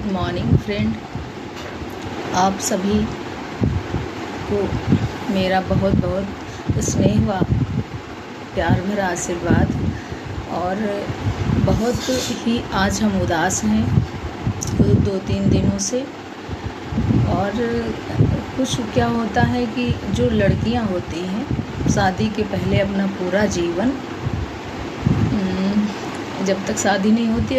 Morning friend, आप सभी को मेरा बहुत बहुत स्नेह व प्यार भरा आशीर्वाद। और बहुत ही आज हम उदास हैं 2-3 दिनों से। और कुछ क्या होता है कि जो लड़कियां होती हैं शादी के पहले अपना पूरा जीवन, जब तक शादी नहीं होती,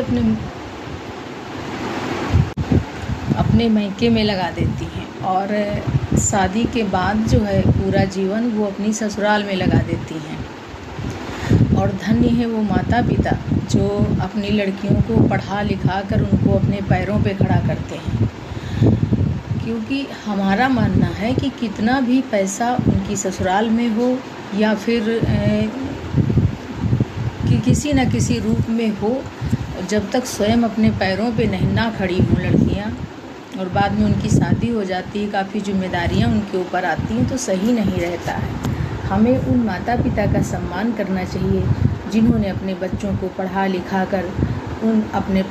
अपने मायके में लगा देती हैं, और शादी के बाद जो है पूरा जीवन वो अपनी ससुराल में लगा देती हैं। और धन्य है वो माता पिता जो अपनी लड़कियों को पढ़ा लिखा कर उनको अपने पैरों पे खड़ा करते हैं। क्योंकि हमारा मानना है कि कितना भी पैसा उनकी ससुराल में हो या फिर कि किसी न किसी रूप में हो, जब तक स्वयं अपने पैरों पे नहीं ना खड़ी हों लड़कियां, और बाद में उनकी शादी हो जाती है, काफ़ी जिम्मेदारियां उनके ऊपर आती हैं, तो सही नहीं रहता है। हमें उन माता पिता का सम्मान करना चाहिए जिन्होंने अपने बच्चों को पढ़ा लिखा कर उनके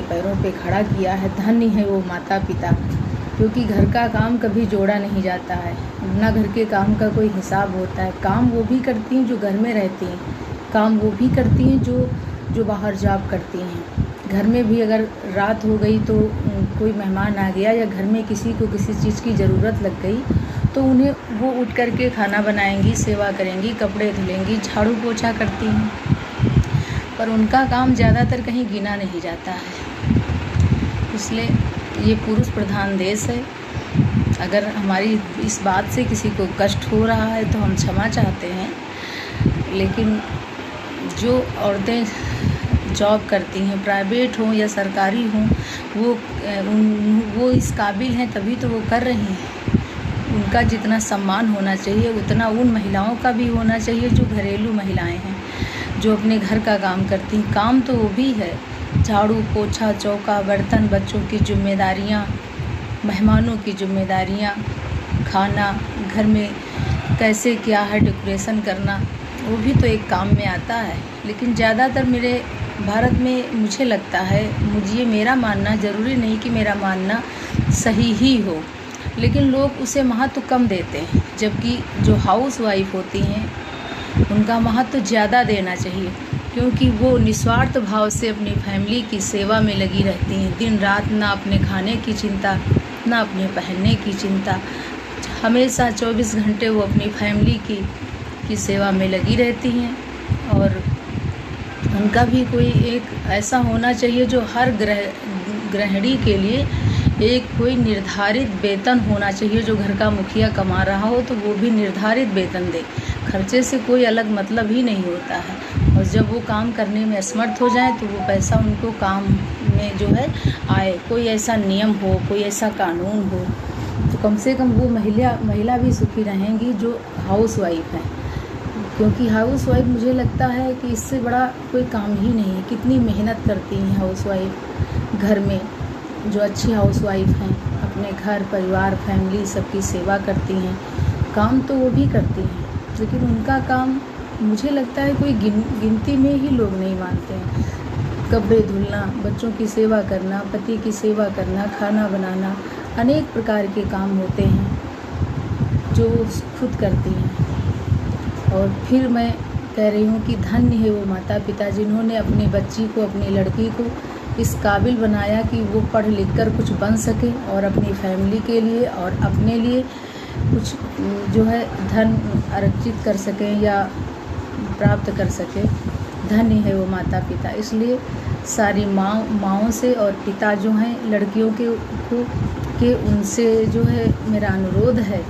पैरों पे खड़ा किया है। धन्य है वो माता पिता, क्योंकि घर का काम कभी जोड़ा नहीं जाता है, ना घर के काम का कोई हिसाब होता है। काम वो भी करती हैं जो घर में रहती हैं, काम वो भी करती हैं जो बाहर जॉब करती हैं। घर में भी अगर रात हो गई तो कोई मेहमान आ गया या घर में किसी को किसी चीज़ की ज़रूरत लग गई तो उन्हें वो उठ करके खाना बनाएंगी, सेवा करेंगी, कपड़े धुलेंगी, झाड़ू पोछा करती हैं। पर उनका काम ज़्यादातर कहीं गिना नहीं जाता है। इसलिए ये पुरुष प्रधान देश है। अगर हमारी इस बात से किसी को कष्ट हो रहा है तो हम क्षमा चाहते हैं। लेकिन जो औरतें जॉब करती हैं, प्राइवेट हों या सरकारी हों, वो इस काबिल हैं तभी तो वो कर रही हैं। उनका जितना सम्मान होना चाहिए उतना उन महिलाओं का भी होना चाहिए जो घरेलू महिलाएं हैं, जो अपने घर का काम करती हैं। काम तो वो भी है, झाड़ू पोछा चौका बर्तन, बच्चों की जिम्मेदारियां, मेहमानों की जिम्मेदारियां, खाना, घर में कैसे क्या है डेकोरेशन करना, वो भी तो एक काम में आता है। लेकिन ज़्यादातर मेरे भारत में मुझे लगता है, मुझे मेरा मानना, ज़रूरी नहीं कि मेरा मानना सही ही हो, लेकिन लोग उसे महत्व कम देते हैं। जबकि जो हाउस वाइफ होती हैं उनका महत्व ज़्यादा देना चाहिए, क्योंकि वो निस्वार्थ भाव से अपनी फैमिली की सेवा में लगी रहती हैं। दिन रात ना अपने खाने की चिंता, ना अपने पहनने की चिंता, हमेशा 24 घंटे वो अपनी फैमिली की सेवा में लगी रहती हैं। और उनका भी कोई एक ऐसा होना चाहिए जो हर गृहिणी के लिए एक कोई निर्धारित वेतन होना चाहिए। जो घर का मुखिया कमा रहा हो तो वो भी निर्धारित वेतन दे, खर्चे से कोई अलग मतलब ही नहीं होता है। और जब वो काम करने में असमर्थ हो जाए तो वो पैसा उनको काम में जो है आए। कोई ऐसा नियम हो, कोई ऐसा कानून हो, तो कम से कम वो महिला भी सुखी रहेंगी जो हाउस वाइफ हैं। क्योंकि हाउस वाइफ, मुझे लगता है कि इससे बड़ा कोई काम ही नहीं है। कितनी मेहनत करती हैं हाउस वाइफ घर में। जो अच्छी हाउस वाइफ हैं अपने घर परिवार फैमिली सबकी सेवा करती हैं। काम तो वो भी करती हैं, लेकिन उनका काम मुझे लगता है कोई गिनती में ही लोग नहीं मानते हैं। कपड़े धुलना, बच्चों की सेवा करना, पति की सेवा करना, खाना बनाना, अनेक प्रकार के काम होते हैं जो खुद करती हैं। और फिर मैं कह रही हूँ कि धन्य है वो माता पिता जिन्होंने अपनी बच्ची को, अपनी लड़की को इस काबिल बनाया कि वो पढ़ लिख कर कुछ बन सके और अपनी फैमिली के लिए और अपने लिए कुछ जो है धन अर्जित कर सकें या प्राप्त कर सके। धन्य है वो माता पिता। इसलिए सारी माँओं से और पिता जो हैं लड़कियों के उनसे जो है मेरा अनुरोध है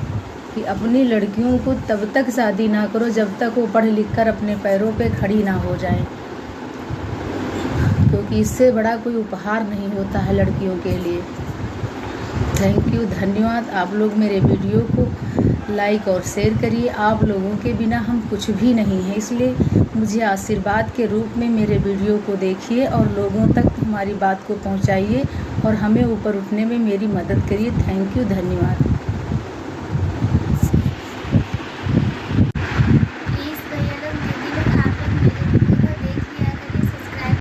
कि अपनी लड़कियों को तब तक शादी ना करो जब तक वो पढ़ लिख कर अपने पैरों पे खड़ी ना हो जाए, क्योंकि इससे बड़ा कोई उपहार नहीं होता है लड़कियों के लिए। थैंक यू, धन्यवाद। आप लोग मेरे वीडियो को लाइक और शेयर करिए। आप लोगों के बिना हम कुछ भी नहीं हैं, इसलिए मुझे आशीर्वाद के रूप में मेरे वीडियो को देखिए और लोगों तक हमारी बात को पहुंचाइए और हमें ऊपर उठने में मेरी मदद करिए। थैंक यू, धन्यवाद।